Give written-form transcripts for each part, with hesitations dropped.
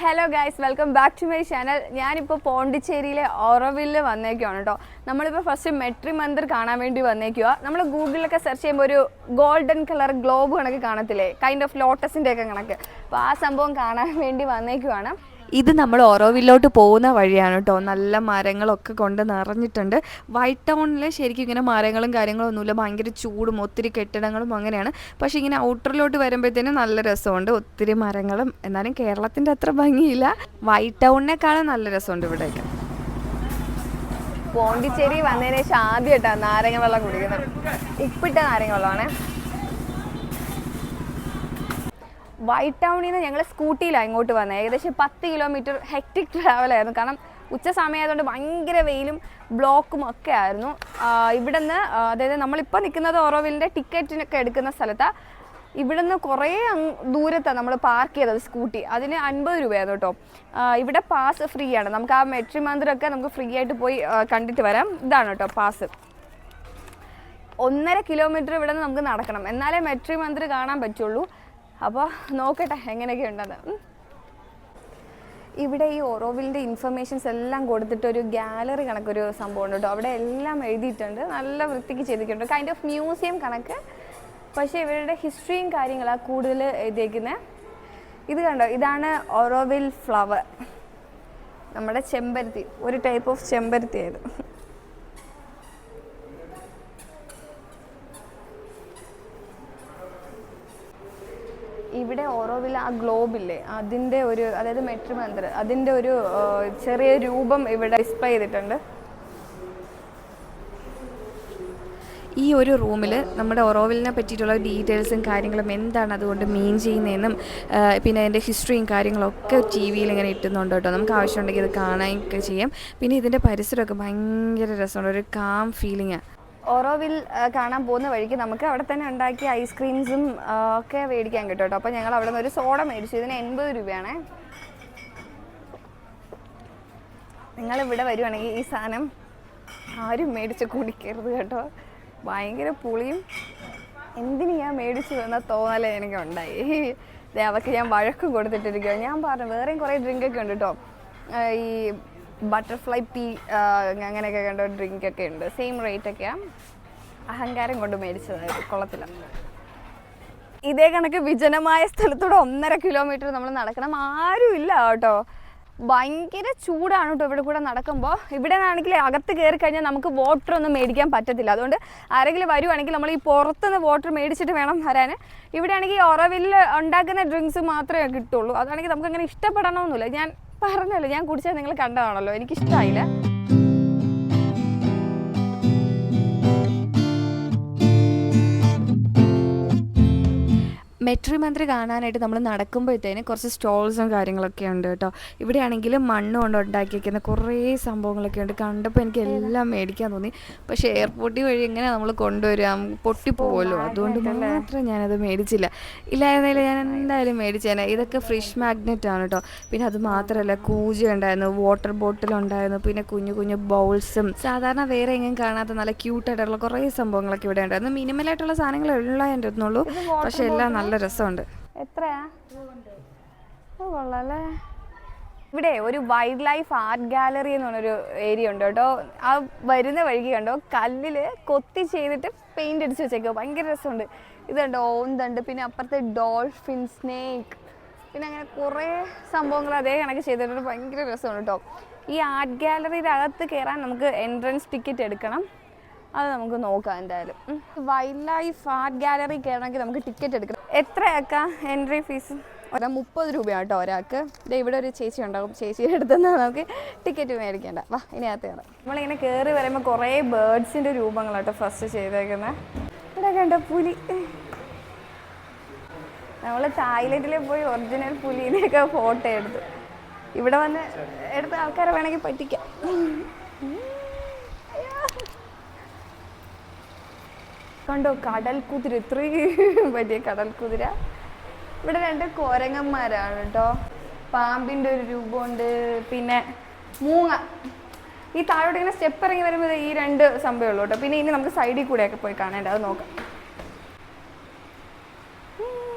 Hello guys, welcome back to my channel. ഞാനിപ്പോൾ പോണ്ടിച്ചേരിയിലെ ഓറോവില്ലിൽ വന്നേക്കുവാണ് കേട്ടോ. നമ്മളിപ്പോൾ ഫസ്റ്റ് മെട്രി മന്ദിർ കാണാൻ വേണ്ടി വന്നേക്കുക. നമ്മൾ ഗൂഗിളിലൊക്കെ സെർച്ച് ചെയ്യുമ്പോൾ ഒരു ഗോൾഡൻ കളർ ഗ്ലോബ് കണക്ക് കാണത്തില്ലേ, കൈൻഡ് ഓഫ് ലോട്ടസിൻ്റെ ഒക്കെ കണക്ക്. അപ്പോൾ ആ സംഭവം കാണാൻ വേണ്ടി വന്നേക്കുവാണ്. ഇത് നമ്മൾ ഓറോവില്ലോട്ട് പോകുന്ന വഴിയാണ് കേട്ടോ. നല്ല മരങ്ങളൊക്കെ കൊണ്ട് നിറഞ്ഞിട്ടുണ്ട്. വൈറ്റ് ടൗണിൽ ശരിക്കും ഇങ്ങനെ മരങ്ങളും കാര്യങ്ങളും ഒന്നുമില്ല, ഭയങ്കര ചൂടും ഒത്തിരി കെട്ടിടങ്ങളും അങ്ങനെയാണ്. പക്ഷേ ഇങ്ങനെ ഔട്ടറിലോട്ട് വരുമ്പോഴത്തേനും നല്ല രസമുണ്ട്, ഒത്തിരി മരങ്ങളും. എന്നാലും കേരളത്തിൻ്റെ അത്ര ഭംഗിയില്ല, വൈറ്റ് ടൗണിനേക്കാളും നല്ല രസമുണ്ട് ഇവിടെയൊക്കെ. പോണ്ടിച്ചേരി വന്നതിന് ശേഷം ആദ്യമായിട്ടാണ് നാരങ്ങ വെള്ളം കുടിക്കുന്നത്. ഉപ്പിട്ട നാരങ്ങ വെള്ളമാണേ. വൈറ്റ് ടൗണിൽ നിന്ന് ഞങ്ങൾ സ്കൂട്ടിയിലാണ് ഇങ്ങോട്ട് വന്നത്. ഏകദേശം 10 കിലോമീറ്റർ ഹെക്റ്റിക് ട്രാവലായിരുന്നു. കാരണം ഉച്ച സമയമായതുകൊണ്ട് ഭയങ്കര വെയിലും ബ്ലോക്കും ഒക്കെ ആയിരുന്നു. ഇവിടെ നിന്ന്, അതായത് നമ്മളിപ്പോൾ നിൽക്കുന്നത് ഓറോവില്ലിൻ്റെ ടിക്കറ്റിനൊക്കെ എടുക്കുന്ന സ്ഥലത്താണ്. ഇവിടെ നിന്ന് കുറേ ദൂരത്താണ് നമ്മൾ പാർക്ക് ചെയ്തത് സ്കൂട്ടി. അതിന് 50 രൂപയായിരുന്നു കേട്ടോ. ഇവിടെ പാസ് ഫ്രീ ആണ്. നമുക്ക് ആ മെട്രി മന്ദിരമൊക്കെ നമുക്ക് ഫ്രീ ആയിട്ട് പോയി കണ്ടിട്ട് വരാം. ഇതാണ് കേട്ടോ പാസ്. 1.5 കിലോമീറ്റർ ഇവിടെ നിന്ന് നമുക്ക് നടക്കണം, എന്നാലേ മെട്രി മന്ദിർ കാണാൻ പറ്റുള്ളൂ. അപ്പോൾ നോക്കട്ടെ എങ്ങനെയൊക്കെ ഉണ്ടെന്ന്. ഇവിടെ ഈ ഓറോവില്ലിൻ്റെ ഇൻഫർമേഷൻസ് എല്ലാം കൊടുത്തിട്ട് ഒരു ഗാലറി കണക്കൊരു സംഭവം ഉണ്ട് കേട്ടോ. അവിടെ എല്ലാം എഴുതിയിട്ടുണ്ട്, നല്ല വൃത്തിക്ക് ചെയ്തിട്ടുണ്ട്, കൈൻഡ് ഓഫ് മ്യൂസിയം കണക്ക്. പക്ഷേ ഇവരുടെ ഹിസ്റ്ററിയും കാര്യങ്ങളാണ് കൂടുതൽ എഴുതിയേക്കുന്നത്. ഇത് കണ്ടോ, ഇതാണ് ഓറോവിൽ ഫ്ലവർ, നമ്മുടെ ചെമ്പരത്തി, ഒരു ടൈപ്പ് ഓഫ് ചെമ്പരത്തി ആയത്. ഇവിടെ ഓറോവില്ല ആ ഗ്ലോബില്ലേ, അതിൻ്റെ ഒരു, അതായത് മെട്രി മന്ദിർ, അതിൻ്റെ ഒരു ചെറിയ രൂപം ഇവിടെ ഡിസ്പ്ലേ ചെയ്തിട്ടുണ്ട്. ഈ ഒരു റൂമിൽ നമ്മുടെ ഓറോവിലിനെ പറ്റിയിട്ടുള്ള ഡീറ്റെയിൽസും കാര്യങ്ങളും, എന്താണ് അതുകൊണ്ട് മീൻ ചെയ്യുന്നതെന്നും പിന്നെ അതിൻ്റെ ഹിസ്റ്ററിയും കാര്യങ്ങളൊക്കെ TV-യിൽ ഇങ്ങനെ ഇട്ടുന്നുണ്ട് കേട്ടോ. നമുക്ക് ആവശ്യമുണ്ടെങ്കിൽ ഇത് കാണാനൊക്കെ ചെയ്യാം. പിന്നെ ഇതിൻ്റെ പരിസരമൊക്കെ ഭയങ്കര രസമുണ്ട്, ഒരു കാം ഫീലിംഗാണ്. ഓറോവിൽ കാണാൻ പോകുന്ന വഴിക്ക് നമുക്ക് അവിടെ തന്നെ ഉണ്ടാക്കിയ ഐസ്ക്രീംസും ഒക്കെ മേടിക്കാൻ കിട്ടും കേട്ടോ. അപ്പോൾ ഞങ്ങൾ അവിടെ നിന്ന് ഒരു സോഡ മേടിച്ചു. ഇതിന് 80 രൂപയാണേ. നിങ്ങളിവിടെ വരുവാണെങ്കിൽ ഈ സാധനം ആരും മേടിച്ച് കുടിക്കരുത് കേട്ടോ, ഭയങ്കര പുളിയും. എന്തിനു ഞാൻ മേടിച്ചു എന്ന തോന്നലേ എനിക്കുണ്ടായി. അവർക്ക് ഞാൻ വഴക്കും കൊടുത്തിട്ടിരിക്കുക. ഞാൻ പറഞ്ഞു വേറെയും കുറേ ഡ്രിങ്കൊക്കെ ഉണ്ട് കേട്ടോ, ഈ ബട്ടർഫ്ലൈ പീ അങ്ങനെയൊക്കെ കണ്ട ഡ്രിങ്കൊക്കെ ഉണ്ട്, സെയിം റേറ്റൊക്കെയാണ്. അഹങ്കാരം കൊണ്ട് മേടിച്ചതായിരുന്നു, കൊള്ളത്തില്ല. ഇതേ കണക്ക് വിജനമായ സ്ഥലത്തൂടെ 1.5 കിലോമീറ്റർ നമ്മൾ നടക്കണം, ആരും ഇല്ല കേട്ടോ. ഭയങ്കര ചൂടാണ് കേട്ടോ ഇവിടെ കൂടെ നടക്കുമ്പോൾ. ഇവിടെ ആണെങ്കിൽ അകത്ത് കയറി കഴിഞ്ഞാൽ നമുക്ക് വാട്ടർ ഒന്നും മേടിക്കാൻ പറ്റത്തില്ല. അതുകൊണ്ട് ആരെങ്കിലും വരുവാണെങ്കിൽ നമ്മൾ ഈ പുറത്തുനിന്ന് വാട്ടർ മേടിച്ചിട്ട് വേണം വരാൻ. ഇവിടെ ആണെങ്കിൽ ഓറോവില്ലിൽ ഉണ്ടാക്കുന്ന ഡ്രിങ്ക്സ് മാത്രമേ കിട്ടുള്ളൂ. അതാണെങ്കിൽ നമുക്കങ്ങനെ ഇഷ്ടപ്പെടണമെന്നില്ല. ഞാൻ പറഞ്ഞല്ലോ, ഞാൻ കുടിച്ചാൽ നിങ്ങൾ കണ്ടതാണല്ലോ, എനിക്കിഷ്ടമായില്ല. മെട്രി മന്ദിർ കാണാനായിട്ട് നമ്മൾ നടക്കുമ്പോഴത്തേന് കുറച്ച് സ്റ്റോൾസും കാര്യങ്ങളൊക്കെ ഉണ്ട് കേട്ടോ. ഇവിടെ ആണെങ്കിൽ മണ്ണ് കൊണ്ട് ഉണ്ടാക്കിയിരിക്കുന്ന കുറേ സംഭവങ്ങളൊക്കെ ഉണ്ട്. കണ്ടപ്പോൾ എനിക്ക് എല്ലാം മേടിക്കാൻ തോന്നി. പക്ഷേ എയർപോർട്ടിൽ വഴി എങ്ങനെ നമ്മൾ കൊണ്ടുവരാം, പൊട്ടിപ്പോവുമല്ലോ, അതുകൊണ്ട് മാത്രം ഞാനത് മേടിച്ചില്ല. ഇല്ലായിരുന്നില്ല ഞാൻ എന്തായാലും മേടിച്ചേനെ. ഇതൊക്കെ ഫ്രിഷ് മാഗ്നറ്റ് ആണ് കേട്ടോ. പിന്നെ അത് മാത്രമല്ല, കൂജ ഉണ്ടായിരുന്നു, വാട്ടർ ബോട്ടിൽ ഉണ്ടായിരുന്നു, പിന്നെ കുഞ്ഞു കുഞ്ഞു ബൗൾസും, സാധാരണ വേറെ എങ്ങും കാണാത്ത നല്ല ക്യൂട്ടായിട്ടുള്ള കുറേ സംഭവങ്ങളൊക്കെ ഇവിടെ ഉണ്ടായിരുന്നു. മിനിമലായിട്ടുള്ള സാധനങ്ങളെല്ലാം എൻ്റെ അടുത്തുള്ളൂ, പക്ഷെ എല്ലാം നല്ല രസമുണ്ട്. എത്രയാ? കൊള്ളാല്ലേ. ഇവിടെ ഒരു വൈൽഡ് ലൈഫ് ആർട്ട് ഗാലറി എന്ന് പറഞ്ഞൊരു ഏരിയ ഉണ്ട് കേട്ടോ. ആ വരുന്ന വഴിക്ക് കണ്ടോ, കല്ലിൽ കൊത്തി ചെയ്തിട്ട് പെയിന്റ് അടിച്ച് വെച്ചേക്കോ, ഭയങ്കര രസമുണ്ട്. ഇതുണ്ടോ ഓന്തുണ്ട്, പിന്നെ അപ്പുറത്തെ ഡോൾഫിൻ, സ്നേക്ക്, പിന്നെ അങ്ങനെ കുറേ സംഭവങ്ങൾ അതേ കണക്ക് ചെയ്തിട്ടുണ്ട്. ഭയങ്കര രസമുണ്ട് കേട്ടോ. ഈ ആർട്ട് ഗാലറിയുടെ അകത്ത് കയറാൻ നമുക്ക് എൻട്രൻസ് ടിക്കറ്റ് എടുക്കണം. അത് നമുക്ക് നോക്കാം എന്തായാലും. വൈൽഡ് ലൈഫ് ആർട്ട് ഗാലറി കയറണമെങ്കിൽ നമുക്ക് ടിക്കറ്റ് എടുക്കണം. എത്രയാക്കാ എൻട്രി ഫീസ്? 30 രൂപയാണ് കേട്ടോ ഒരാൾക്ക്. ഇവിടെ ഒരു ചേച്ചി ഉണ്ടാകും, ചേച്ചിയുടെ അടുത്തുനിന്ന് നമുക്ക് ടിക്കറ്റ് മേടിക്കേണ്ട. വാ, ഇനി അകത്ത് കയറാം. നമ്മളിങ്ങനെ കയറി വരുമ്പോൾ കുറേ ബേർഡ്സിൻ്റെ രൂപങ്ങളാട്ടോ ഫസ്റ്റ് ചെയ്തേക്കുന്നത്. ഇവിടെ കണ്ടോ പുലി. നമ്മൾ തായ്ലൻഡിൽ പോയി ഒറിജിനൽ പുലിനെയൊക്കെ ഫോട്ടോ എടുത്തു. ഇവിടെ വന്ന് എടുത്ത ആൾക്കാരെ വേണമെങ്കിൽ പറ്റിക്കാം. കണ്ടോ കടൽ കുതിര, ഇത്രയും വലിയ കടൽ കുതിര. ഇവിടെ 2 കോരങ്ങന്മാരാണ് കേട്ടോ. പാമ്പിൻ്റെ ഒരു രൂപമുണ്ട്, പിന്നെ മൂങ്ങ. ഈ താഴോട്ട് ഇങ്ങനെ സ്റ്റെപ്പ് ഇറങ്ങി വരുമ്പോൾ ഈ 2 സംഭവമേ ഉള്ളൂ കേട്ടോ. പിന്നെ ഇനി നമുക്ക് സൈഡിൽ കൂടെയൊക്കെ പോയി കാണേണ്ട, അത് നോക്കാം.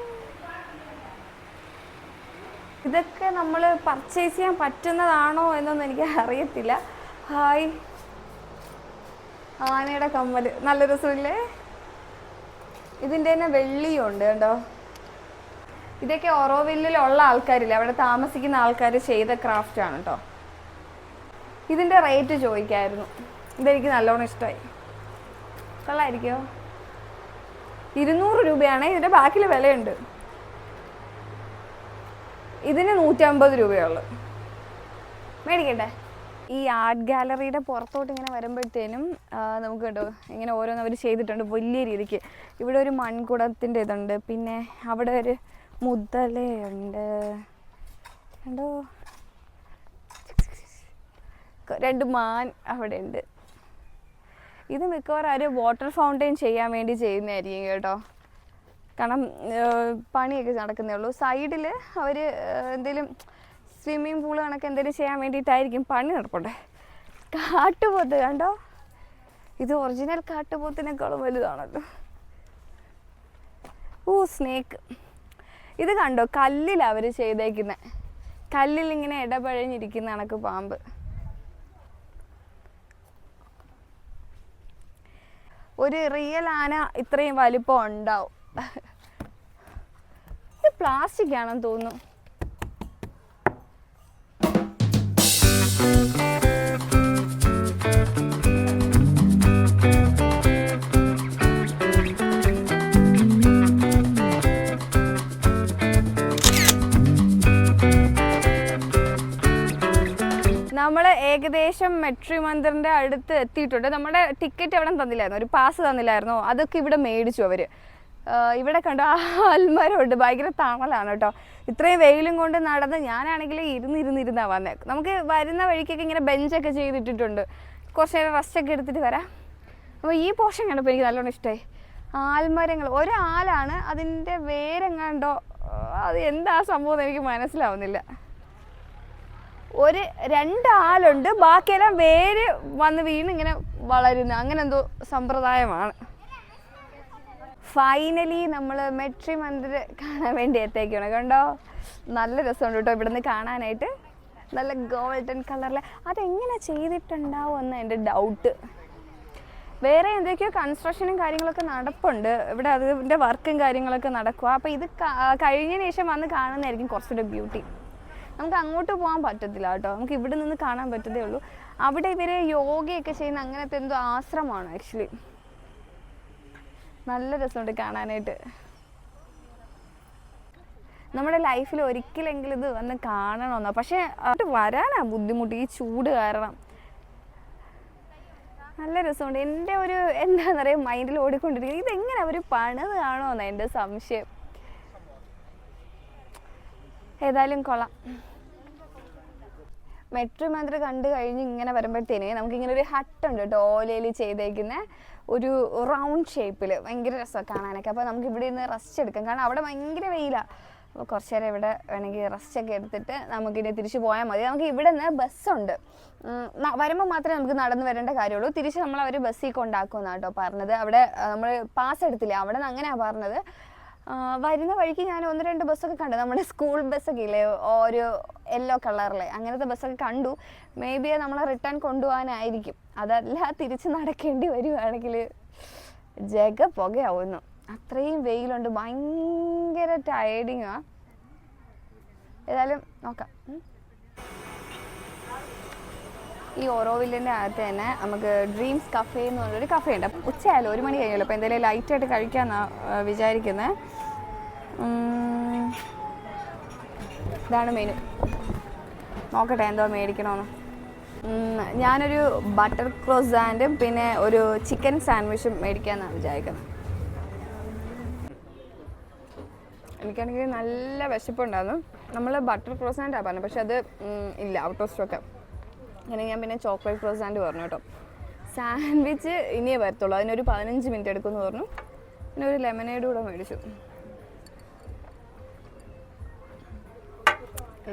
ഇതൊക്കെ നമ്മൾ പർച്ചേസ് ചെയ്യാൻ പറ്റുന്നതാണോ എന്നൊന്നും എനിക്ക് അറിയത്തില്ല. ഹായ്, ആനയുടെ കമ്മൽ നല്ല രസമില്ലേ? ഇതിൻ്റെ തന്നെ വെള്ളിയും ഉണ്ട് കണ്ടോ. ഇതൊക്കെ ഓറോവില്ലിലുള്ള ആൾക്കാരില്ല, അവിടെ താമസിക്കുന്ന ആൾക്കാർ ചെയ്ത ക്രാഫ്റ്റാണ് കേട്ടോ. ഇതിൻ്റെ റേറ്റ് ചോദിക്കായിരുന്നു. ഇതെനിക്ക് നല്ലോണം ഇഷ്ടമായി. കൊള്ളായിരിക്കോ? 200 രൂപയാണ്. ഇതിൻ്റെ ബാക്കിൽ വിലയുണ്ട്. ഇതിന് 150 രൂപയുള്ളു. മേടിക്കട്ടെ? ഈ ആർട്ട് ഗാലറിയുടെ പുറത്തോട്ട് ഇങ്ങനെ വരുമ്പോഴത്തേനും നമുക്ക് കേട്ടോ ഇങ്ങനെ ഓരോന്ന് അവർ ചെയ്തിട്ടുണ്ട് വലിയ രീതിക്ക്. ഇവിടെ ഒരു മൺകുടത്തിൻ്റെ ഇതുണ്ട്, പിന്നെ അവിടെ ഒരു മുതലയുണ്ട് കണ്ടോ, 2 മാൻ അവിടെ ഉണ്ട്. ഇത് മിക്കവാറും ഒരു വാട്ടർ ഫൗണ്ടെയിൻ ചെയ്യാൻ വേണ്ടി ചെയ്യുന്നതായിരിക്കും കേട്ടോ. കാരണം പണിയൊക്കെ നടക്കുന്നേ ഉള്ളൂ. സൈഡിൽ അവർ എന്തെങ്കിലും സ്വിമ്മിങ് പൂള് കണക്ക് എന്തെങ്കിലും ചെയ്യാൻ വേണ്ടിയിട്ടായിരിക്കും പണി നടപ്പുണ്ട്. കാട്ടുപോത്ത് കണ്ടോ, ഇത് ഒറിജിനൽ കാട്ടുപോത്തിനേക്കാളും വലുതാണല്ലോ. സ്നേക്ക്. ഇത് കണ്ടോ, കല്ലിൽ അവർ ചെയ്തേക്കുന്നത്. കല്ലിൽ ഇങ്ങനെ ഇടപഴഞ്ഞിരിക്കുന്ന കണക്ക് പാമ്പ്. ഒരു റിയൽ ആന ഇത്രയും വലിപ്പം ഉണ്ടാവും. ഇത് പ്ലാസ്റ്റിക് ആണെന്ന് തോന്നുന്നു. നമ്മൾ ഏകദേശം മെട്രി മന്ദിറിൻ്റെ അടുത്ത് എത്തിയിട്ടുണ്ട്. നമ്മുടെ ടിക്കറ്റ് എവിടെ തന്നില്ലായിരുന്നു, ഒരു പാസ് തന്നില്ലായിരുന്നോ, അതൊക്കെ ഇവിടെ മേടിച്ചു അവർ. ഇവിടെ കണ്ടോ ആൽമരമുണ്ട്, ഭയങ്കര തണലാണ് കേട്ടോ. ഇത്രയും വെയിലും കൊണ്ട് നടന്ന് ഞാനാണെങ്കിൽ ഇരുന്നിരുന്നാണ് വന്നത്. നമുക്ക് വരുന്ന വഴിക്കൊക്കെ ഇങ്ങനെ ബെഞ്ചൊക്കെ ചെയ്തിട്ടിട്ടുണ്ട്, കുറച്ച് നേരം റെസ്റ്റൊക്കെ എടുത്തിട്ട് വരാം. അപ്പോൾ ഈ പോർഷൻ കണ്ടപ്പോൾ എനിക്ക് നല്ലോണം ഇഷ്ടമായി. ആൽമരങ്ങൾ, ഒരാലാണ്, അതിൻ്റെ വേരെങ്ങാണ്ടോ, അത് എന്താ സംഭവം എനിക്ക് മനസ്സിലാവുന്നില്ല. 2 ആലുണ്ട്, ബാക്കിയെല്ലാം വേര് വന്ന് വീണ് ഇങ്ങനെ വളരുന്ന അങ്ങനെ എന്തോ സമ്പ്രദായമാണ്. ഫൈനലി നമ്മൾ മെട്രി മന്ദിർ കാണാൻ വേണ്ടി എത്തേക്കാണ്. കണ്ടോ, നല്ല രസമുണ്ട് കേട്ടോ ഇവിടെ നിന്ന് കാണാനായിട്ട്. നല്ല ഗോൾഡൻ കളറിൽ അതെങ്ങനെ ചെയ്തിട്ടുണ്ടാവും എന്ന് എൻ്റെ ഡൗട്ട്. വേറെ എന്തൊക്കെയോ കൺസ്ട്രക്ഷനും കാര്യങ്ങളൊക്കെ നടപ്പുണ്ട് ഇവിടെ, അതിൻ്റെ വർക്കും കാര്യങ്ങളൊക്കെ നടക്കുക. അപ്പോൾ ഇത് കഴിഞ്ഞതിന് ശേഷം വന്ന് കാണുന്നതായിരിക്കും കുറച്ചുകൂടെ ബ്യൂട്ടി. നമുക്ക് അങ്ങോട്ട് പോകാൻ പറ്റത്തില്ല കേട്ടോ, നമുക്ക് ഇവിടെ നിന്ന് കാണാൻ പറ്റത്തേ ഉള്ളൂ. അവിടെ ഇവർ യോഗയൊക്കെ ചെയ്യുന്ന അങ്ങനത്തെ എന്തോ ആശ്രമമാണ് ആക്ച്വലി. നല്ല രസമുണ്ട് കാണാനായിട്ട്. നമ്മുടെ ലൈഫിൽ ഒരിക്കലെങ്കിലും ഇത് വന്ന് കാണണമെന്നോ, പക്ഷേ അത് വരാനാ ബുദ്ധിമുട്ട് ഈ ചൂട് കാരണം. നല്ല രസമുണ്ട്. എൻ്റെ ഒരു എന്താണെന്ന് പറയുക മൈൻഡിൽ ഓടിക്കൊണ്ടിരിക്കുന്നത് ഇതെങ്ങനെ അവർ പണിത് കാണുമോ എന്നാണ് എൻ്റെ സംശയം. ഏതായാലും കൊള്ളാം. മെട്രി മന്ദിർ കണ്ടു കഴിഞ്ഞ് ഇങ്ങനെ വരുമ്പോഴത്തേന് നമുക്കിങ്ങനെ ഒരു ഹട്ടുണ്ട് കേട്ടോ, ഓലയിൽ ചെയ്തേക്കുന്ന ഒരു റൗണ്ട് ഷേപ്പിൽ. ഭയങ്കര രസമാണ് കാണാനൊക്കെ. അപ്പോൾ നമുക്ക് ഇവിടെ നിന്ന് റെസ്റ്റ് എടുക്കാം, കാരണം അവിടെ ഭയങ്കര വെയിലാണ്. അപ്പോൾ കുറച്ച് നേരം ഇവിടെ വേണമെങ്കിൽ റെസ്റ്റൊക്കെ എടുത്തിട്ട് നമുക്കിനി തിരിച്ച് പോയാൽ മതി. നമുക്ക് ഇവിടെ നിന്ന് ബസ്സുണ്ട്, വരുമ്പോൾ മാത്രമേ നമുക്ക് നടന്ന് വരേണ്ട കാര്യമുള്ളൂ. തിരിച്ച് നമ്മൾ അവർ ബസ്സിൽ കൊണ്ടാക്കുമെന്നാണ് കേട്ടോ പറഞ്ഞത്. അവിടെ നമ്മൾ പാസ് എടുത്തില്ല, അവിടെ നിന്ന് അങ്ങനെയാണ് പറഞ്ഞത്. വരുന്ന വഴിക്ക് ഞാൻ 1-2 ബസ്സൊക്കെ കണ്ടു, നമ്മുടെ സ്കൂൾ ബസ്സൊക്കെ ഇല്ലേ, ഒരു യെല്ലോ കളറിലെ അങ്ങനത്തെ ബസ്സൊക്കെ കണ്ടു. മേ ബി നമ്മളെ റിട്ടേൺ കൊണ്ടുപോകാനായിരിക്കും, അതല്ല തിരിച്ച് നടക്കേണ്ടി വരുവാണെങ്കിൽ ജഗ പുകയാവുന്നു. അത്രയും വെയിലുണ്ട്, ഭയങ്കര ടയേർഡിങ്ങാണ്. ഏതായാലും നോക്കാം. ഈ ഓറോവില്ലിൻ്റെ അകത്ത് തന്നെ നമുക്ക് ഡ്രീംസ് കഫേ എന്ന് പറഞ്ഞൊരു കഫേ ഉണ്ട്. ഉച്ചയായാലും 1 മണി കഴിഞ്ഞല്ലോ, അപ്പോൾ എന്തെങ്കിലും ലൈറ്റായിട്ട് കഴിക്കാമെന്നാണ് വിചാരിക്കുന്നത്. ഇതാണ് മെനു. നോക്കട്ടെ എന്തോ മേടിക്കണമെന്ന്. ഞാനൊരു ബട്ടർ ക്രോസാൻറ്റും പിന്നെ ഒരു ചിക്കൻ സാൻഡ്വിച്ചും മേടിക്കാമെന്നാണ് വിചാരിക്കുന്നത്. എനിക്കാണെങ്കിൽ നല്ല വിശപ്പുണ്ടായിരുന്നു. നമ്മൾ ബട്ടർ ക്രോസാൻറ്റാണ് പറഞ്ഞത്, പക്ഷെ അത് ഇല്ല, ഔട്ട് ഓഫ് സ്റ്റോക്ക്. അങ്ങനെ ഞാൻ പിന്നെ ചോക്ലേറ്റ് ക്രോസാൻറ്റ് പറഞ്ഞു കേട്ടോ. സാൻഡ്വിച്ച് ഇനിയേ വരത്തുള്ളൂ, അതിനൊരു 15 മിനിറ്റ് എടുക്കുമെന്ന് പറഞ്ഞു. പിന്നെ ഒരു ലെമനേഡ് കൂടെ മേടിച്ചു.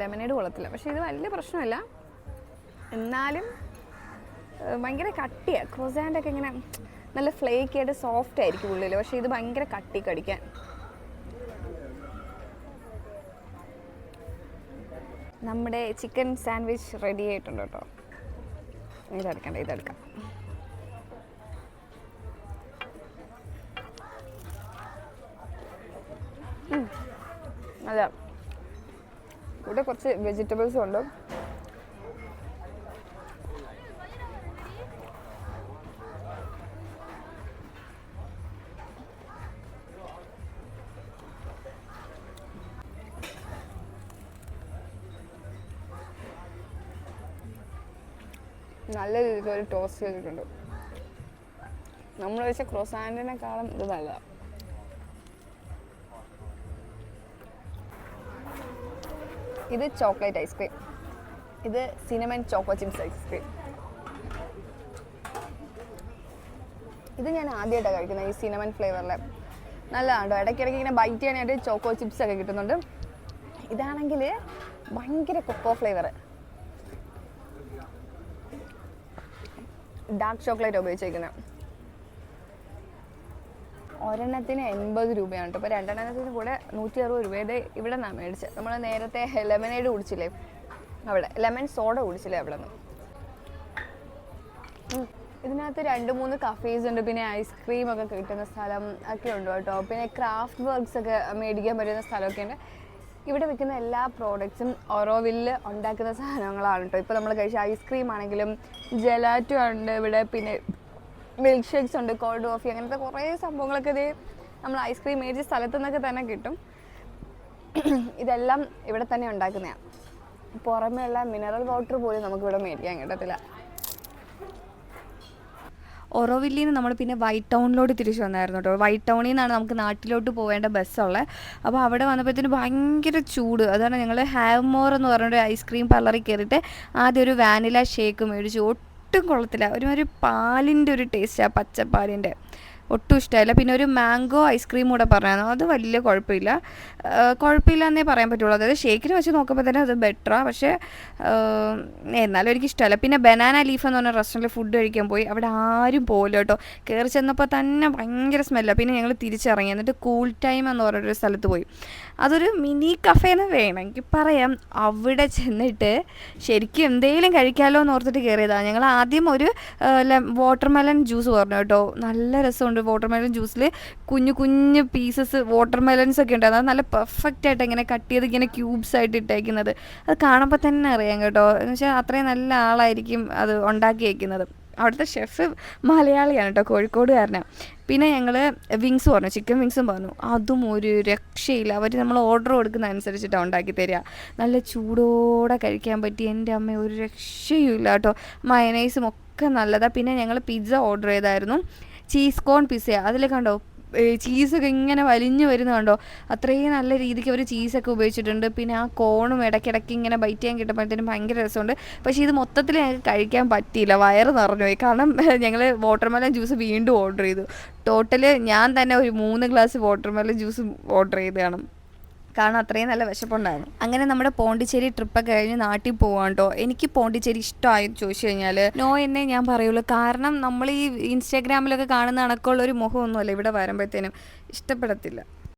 ലെമനേഡ് കൊള്ളത്തില്ല, പക്ഷേ ഇത് വലിയ പ്രശ്നമില്ല. എന്നാലും ഭയങ്കര കട്ടിയാണ്. ക്രോസാൻറ്റൊക്കെ ഇങ്ങനെ നല്ല ഫ്ലേക്കി ആയിട്ട് സോഫ്റ്റ് ആയിരിക്കും ഉള്ളിൽ, പക്ഷേ ഇത് ഭയങ്കര കട്ടി കടിക്കാൻ. നമ്മുടെ ചിക്കൻ സാൻഡ്വിച്ച് റെഡി ആയിട്ടുണ്ട് കേട്ടോ. ഇതെടുക്കാം. അല്ല, ഇവിടെ കുറച്ച് വെജിറ്റബിൾസും ഉണ്ട്. നല്ല രീതിക്ക് ഒരു ടോസ്റ്റ് ചെയ്തിട്ടുണ്ട്. നമ്മൾ വെച്ച ക്രോസാൻഡിനെക്കാളും ഇത് നല്ല. ഇത് ചോക്ലേറ്റ് ഐസ്ക്രീം, ഇത് സിനമൺ ചോക്കോ ചിപ്സ് ഐസ്ക്രീം. ഇത് ഞാൻ ആദ്യമായിട്ടാണ് കഴിക്കുന്നത്, ഈ സിനമൺ ഫ്ലേവറിൽ. നല്ലതാണ് കേട്ടോ. ഇടയ്ക്കിടയ്ക്ക് ഇങ്ങനെ ബൈറ്റ് ചെയ്യാനായിട്ട് ചോക്കോ ചിപ്സ് ഒക്കെ കിട്ടുന്നുണ്ട്. ഇതാണെങ്കിൽ ഭയങ്കര കൊക്കോ ഫ്ലേവർ, ഡാർക്ക് ചോക്ലേറ്റ് ഉപയോഗിച്ചിരിക്കുന്നത്. ഒരെണ്ണത്തിന് 80 രൂപയാണ് കേട്ടോ. ഇപ്പോൾ 2 എണ്ണത്തിന് കൂടെ 160 രൂപ. ഇത് ഇവിടെ നിന്നാണ് മേടിച്ചത്. നമ്മൾ നേരത്തെ ലെമനേഡ് കുടിച്ചില്ലേ, അവിടെ ലെമൺ സോഡ കുടിച്ചില്ലേ അവിടെ നിന്ന്. ഇതിനകത്ത് 2-3 കഫേസ് ഉണ്ട്, പിന്നെ ഐസ്ക്രീം ഒക്കെ കിട്ടുന്ന സ്ഥലം ഒക്കെ ഉണ്ട് കേട്ടോ. പിന്നെ ക്രാഫ്റ്റ് വർക്ക്സ് ഒക്കെ മേടിക്കാൻ പറ്റുന്ന സ്ഥലമൊക്കെ ഉണ്ട്. ഇവിടെ വിൽക്കുന്ന എല്ലാ പ്രോഡക്റ്റ്സും ഓരോവില്ല് ഉണ്ടാക്കുന്ന സാധനങ്ങളാണ് കേട്ടോ. ഇപ്പോൾ നമ്മൾ കഴിച്ച ഐസ്ക്രീം ആണെങ്കിലും ജെലാറ്റോ ഉണ്ട് ഇവിടെ, പിന്നെ മിൽക്ക് ഷേക്സ് ഉണ്ട്, കോൾഡ് കോഫി, അങ്ങനത്തെ കുറേ സംഭവങ്ങളൊക്കെ ഇത് നമ്മൾ ഐസ്ക്രീം മേടിച്ച സ്ഥലത്തു നിന്നൊക്കെ തന്നെ കിട്ടും. ഇതെല്ലാം ഇവിടെ തന്നെ ഉണ്ടാക്കുന്നതാണ്. പുറമേ ഉള്ള മിനറൽ വാട്ടർ പോലും നമുക്കിവിടെ മേടിക്കാൻ കിട്ടത്തില്ല. ഓറോവില്ലിൽ നിന്ന് നമ്മൾ പിന്നെ വൈറ്റ് ടൗണിലോട്ട് തിരിച്ചു വന്നായിരുന്നു കേട്ടോ. വൈറ്റ് ടൗണിൽ നിന്നാണ് നമുക്ക് നാട്ടിലോട്ട് പോകേണ്ട ബസ്സുള്ളത്. അപ്പോൾ അവിടെ വന്നപ്പോഴത്തേന് ഭയങ്കര ചൂട്. അതാണ് ഞങ്ങൾ ഹാവ് മോർ എന്ന് പറഞ്ഞൊരു ഐസ്ക്രീം പാർലറിൽ കയറിയിട്ട് ആദ്യം ഒരു വാനില ഷേക്ക് മേടിച്ചു. ഒട്ടും കൊള്ളത്തില്ല, ഒരുമാതിരി പാലിൻ്റെ ഒരു ടേസ്റ്റാണ്, പച്ചപ്പാലിൻ്റെ. ഒട്ടും ഇഷ്ടമായില്ല. പിന്നെ ഒരു മാംഗോ ഐസ്ക്രീം കൂടെ പറഞ്ഞായിരുന്നു, അത് വലിയ കുഴപ്പമില്ല എന്നേ പറയാൻ പറ്റുള്ളൂ. അതായത് ഷേക്കിന് വെച്ച് നോക്കുമ്പോൾ തന്നെ അത് ബെറ്ററാണ്, പക്ഷേ എന്നാലും എനിക്ക് ഇഷ്ടമല്ല. പിന്നെ ബനാന ലീഫ് എന്ന് പറഞ്ഞ റെസ്റ്റോറൻറ്റിൽ ഫുഡ് കഴിക്കാൻ പോയി. അവിടെ ആരും പോകില്ല കേട്ടോ. കയറി ചെന്നപ്പോൾ തന്നെ ഭയങ്കര സ്മെല്ലാണ്. പിന്നെ ഞങ്ങൾ തിരിച്ചിറങ്ങി. എന്നിട്ട് കൂൾ ടൈം എന്ന് പറഞ്ഞൊരു സ്ഥലത്ത് പോയി. അതൊരു മിനി കഫേ എന്ന് വേണമെങ്കിൽ പറയാം. അവിടെ ചെന്നിട്ട് ശരിക്കും എന്തെങ്കിലും കഴിക്കാമല്ലോ എന്ന് ഓർത്തിട്ട് കയറിയതാണ്. ഞങ്ങൾ ആദ്യം ഒരു വാട്ടർമെലൺ ജ്യൂസ് പറഞ്ഞു കേട്ടോ. നല്ല രസമുണ്ട്. വാട്ടർമെലൺ ജ്യൂസിൽ കുഞ്ഞു പീസസ് വാട്ടർമെലൻസ് ഒക്കെ ഉണ്ട്. അത് നല്ല പെർഫെക്റ്റ് ആയിട്ട് ഇങ്ങനെ കട്ട് ചെയ്ത് ഇങ്ങനെ ക്യൂബ്സ് ആയിട്ട് ഇട്ടേക്കുന്നത്. അത് കാണുമ്പോൾ തന്നെ അറിയാം കേട്ടോ. എന്ന് വെച്ചാൽ അത്രയും നല്ല ആളായിരിക്കും അത് ഉണ്ടാക്കി വയ്ക്കുന്നത്. അവിടുത്തെ ഷെഫ് മലയാളിയാണ് കേട്ടോ, കോഴിക്കോടുകാരനാണ്. പിന്നെ ഞങ്ങൾ വിങ്സ് പറഞ്ഞു, ചിക്കൻ വിങ്സും പറഞ്ഞു. അതും ഒരു രക്ഷയില്ല. അവർ നമ്മൾ ഓർഡർ കൊടുക്കുന്ന അനുസരിച്ചിട്ടാണ് ഉണ്ടാക്കി തരിക. നല്ല ചൂടോടെ കഴിക്കാൻ പറ്റി. എൻ്റെ അമ്മ ഒരു രക്ഷയും ഇല്ല കേട്ടോ. മയനൈസും ഒക്കെ നല്ലതാണ്. പിന്നെ ഞങ്ങൾ പിസ്സ ഓർഡർ ചെയ്തായിരുന്നു, ചീസ് കോൺ പിസ്സയാണ്. അതിൽ കണ്ടോ ചീസൊക്കെ ഇങ്ങനെ വലിഞ്ഞു വരുന്ന കണ്ടോ. അത്രയും നല്ല രീതിക്ക് അവർ ചീസൊക്കെ ഉപയോഗിച്ചിട്ടുണ്ട്. പിന്നെ ആ കോണും ഇടയ്ക്കിടയ്ക്ക് ഇങ്ങനെ ബൈറ്റ് ചെയ്യാൻ കിട്ടുമ്പോഴത്തേനും ഭയങ്കര രസമുണ്ട്. പക്ഷേ ഇത് മൊത്തത്തിൽ ഞങ്ങൾക്ക് കഴിക്കാൻ പറ്റിയില്ല, വയറ് നിറഞ്ഞുപോയി. കാരണം ഞങ്ങൾ വാട്ടർമെലൺ ജ്യൂസ് വീണ്ടും ഓർഡർ ചെയ്തു. ടോട്ടൽ ഞാൻ തന്നെ ഒരു 3 ഗ്ലാസ് വാട്ടർമെലൺ ജ്യൂസ് ഓർഡർ ചെയ്ത് കാണും. കാരണം അത്രയും നല്ല വിശപ്പുണ്ടായിരുന്നു. അങ്ങനെ നമ്മുടെ പോണ്ടിച്ചേരി ട്രിപ്പൊക്കെ കഴിഞ്ഞ് നാട്ടിൽ പോവാൻ കേട്ടോ. എനിക്ക് പോണ്ടിച്ചേരി ഇഷ്ടമായെന്ന് ചോദിച്ചു കഴിഞ്ഞാൽ നോ എന്നേ ഞാൻ പറയുള്ളൂ. കാരണം നമ്മൾ ഈ ഇൻസ്റ്റാഗ്രാമിലൊക്കെ കാണുന്ന കണക്കുള്ളൊരു മുഖമൊന്നുമല്ല ഇവിടെ വരുമ്പോഴത്തേനും ഇഷ്ടപ്പെടത്തില്ല.